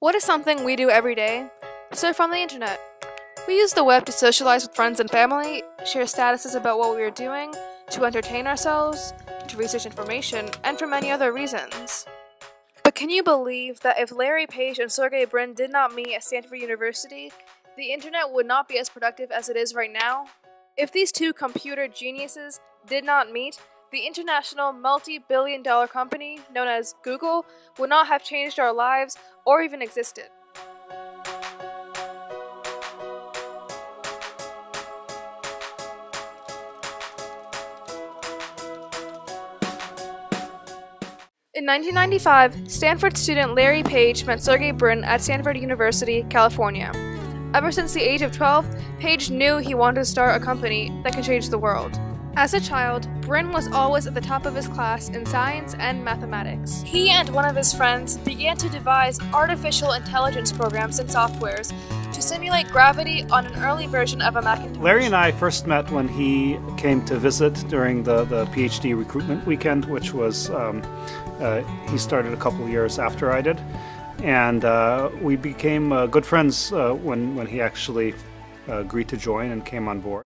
What is something we do every day? Surf on the internet. We use the web to socialize with friends and family, share statuses about what we are doing, to entertain ourselves, to research information, and for many other reasons. But can you believe that if Larry Page and Sergey Brin did not meet at Stanford University, the internet would not be as productive as it is right now? If these two computer geniuses did not meet, the international multi-billion-dollar company known as Google would not have changed our lives or even existed. In 1995, Stanford student Larry Page met Sergey Brin at Stanford University, California. Ever since the age of 12, Page knew he wanted to start a company that could change the world. As a child, Brin was always at the top of his class in science and mathematics. He and one of his friends began to devise artificial intelligence programs and softwares to simulate gravity on an early version of a Macintosh. Larry and I first met when he came to visit during the PhD recruitment weekend, which was, he started a couple years after I did. And we became good friends when he actually agreed to join and came on board.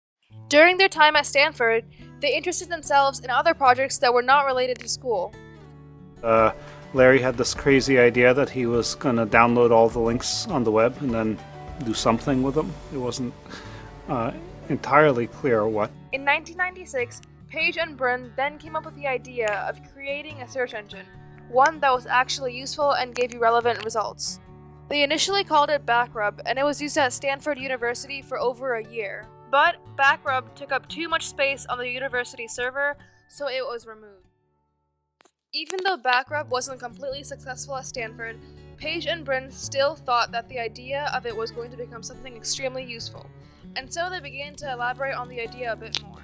During their time at Stanford, they interested themselves in other projects that were not related to school. Larry had this crazy idea that he was going to download all the links on the web and then do something with them. It wasn't entirely clear what. In 1996, Page and Brin then came up with the idea of creating a search engine, one that was actually useful and gave you relevant results. They initially called it Backrub, and it was used at Stanford University for over a year. But Backrub took up too much space on the university server, so it was removed. Even though Backrub wasn't completely successful at Stanford, Page and Brin still thought that the idea of it was going to become something extremely useful, and so they began to elaborate on the idea a bit more.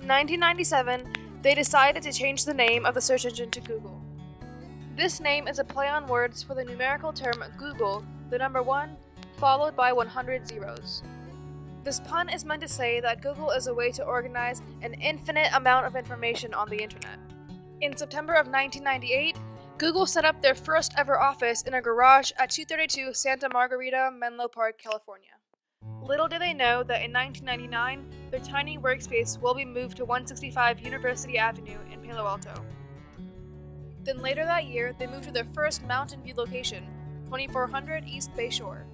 In 1997, they decided to change the name of the search engine to Google. This name is a play on words for the numerical term Google, the number 1, followed by 100 zeros. This pun is meant to say that Google is a way to organize an infinite amount of information on the internet. In September of 1998, Google set up their first ever office in a garage at 232 Santa Margarita, Menlo Park, California. Little did they know that in 1999, their tiny workspace will be moved to 165 University Avenue in Palo Alto. Then later that year, they moved to their first Mountain View location, 2400 East Bay Shore.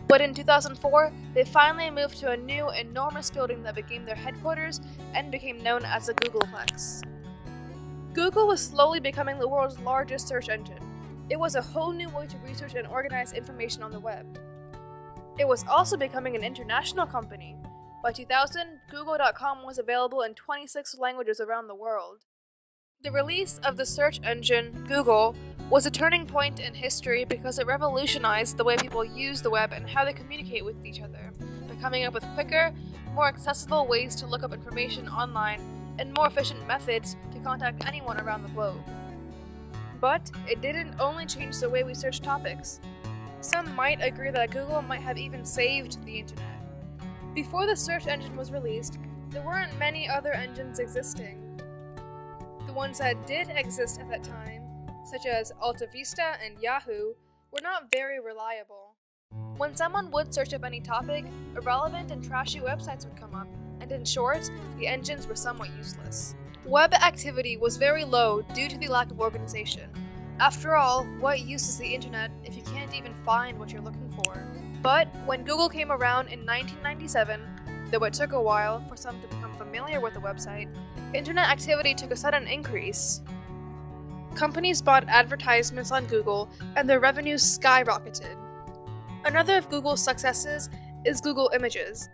But in 2004, they finally moved to a new, enormous building that became their headquarters and became known as the Googleplex. Google was slowly becoming the world's largest search engine. It was a whole new way to research and organize information on the web. It was also becoming an international company. By 2000, Google.com was available in 26 languages around the world. The release of the search engine, Google, was a turning point in history because it revolutionized the way people use the web and how they communicate with each other, by coming up with quicker, more accessible ways to look up information online and more efficient methods to contact anyone around the globe. But it didn't only change the way we search topics. Some might agree that Google might have even saved the internet. Before the search engine was released, there weren't many other engines existing. The ones that did exist at that time, such as Alta Vista and Yahoo, were not very reliable. When someone would search up any topic, irrelevant and trashy websites would come up, and in short, the engines were somewhat useless. Web activity was very low due to the lack of organization. After all, what use is the internet if you can't even find what you're looking for? But when Google came around in 1997, though it took a while for some to become familiar with the website, internet activity took a sudden increase. Companies bought advertisements on Google, and their revenues skyrocketed. Another of Google's successes is Google Images.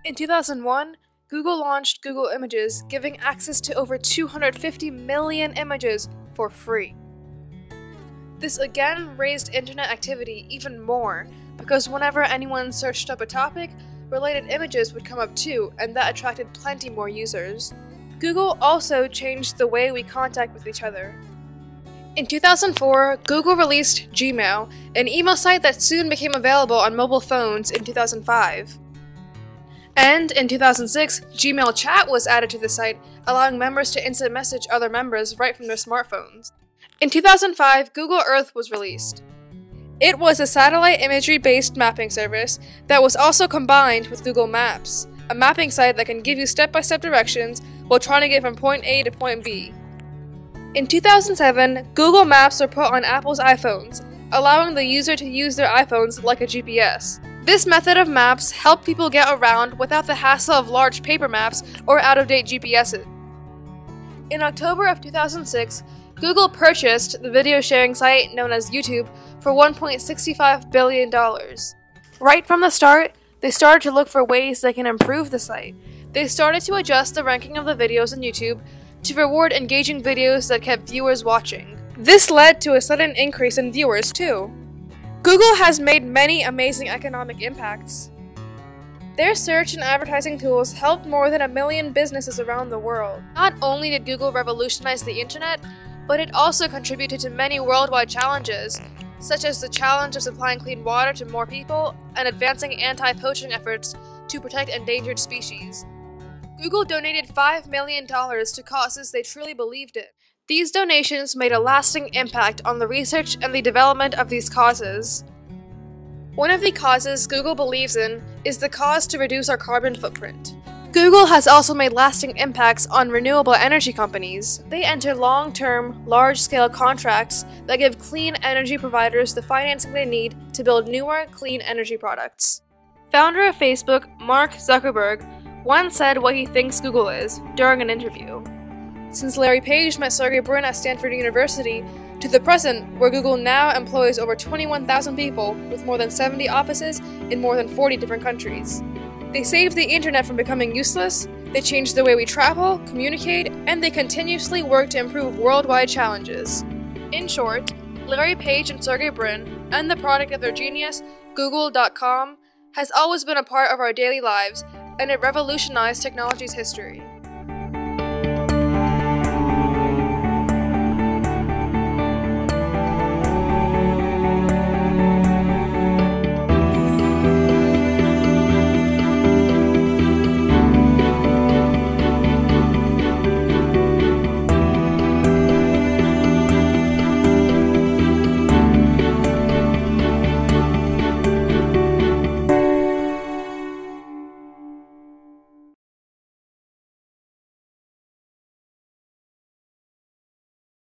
In 2001, Google launched Google Images, giving access to over 250 million images for free. This again raised internet activity even more, because whenever anyone searched up a topic, related images would come up too, and that attracted plenty more users. Google also changed the way we contact with each other. In 2004, Google released Gmail, an email site that soon became available on mobile phones in 2005. And in 2006, Gmail Chat was added to the site, allowing members to instant message other members right from their smartphones. In 2005, Google Earth was released. It was a satellite imagery-based mapping service that was also combined with Google Maps, a mapping site that can give you step-by-step directions while trying to get from point A to point B. In 2007, Google Maps were put on Apple's iPhones, allowing the user to use their iPhones like a GPS. This method of maps helped people get around without the hassle of large paper maps or out-of-date GPSs. In October of 2006, Google purchased the video sharing site known as YouTube for $1.65 billion. Right from the start, they started to look for ways they can improve the site. They started to adjust the ranking of the videos on YouTube to reward engaging videos that kept viewers watching. This led to a sudden increase in viewers too. Google has made many amazing economic impacts. Their search and advertising tools helped more than 1 million businesses around the world. Not only did Google revolutionize the internet, but it also contributed to many worldwide challenges, such as the challenge of supplying clean water to more people and advancing anti-poaching efforts to protect endangered species. Google donated $5 million to causes they truly believed in. These donations made a lasting impact on the research and the development of these causes. One of the causes Google believes in is the cause to reduce our carbon footprint. Google has also made lasting impacts on renewable energy companies. They enter long-term, large-scale contracts that give clean energy providers the financing they need to build newer, clean energy products. Founder of Facebook, Mark Zuckerberg, once said what he thinks Google is during an interview. Since Larry Page met Sergey Brin at Stanford University, to the present, where Google now employs over 21,000 people with more than 70 offices in more than 40 different countries. They saved the internet from becoming useless, they changed the way we travel, communicate, and they continuously work to improve worldwide challenges. In short, Larry Page and Sergey Brin, and the product of their genius, Googol.com, has always been a part of our daily lives, and it revolutionized technology's history.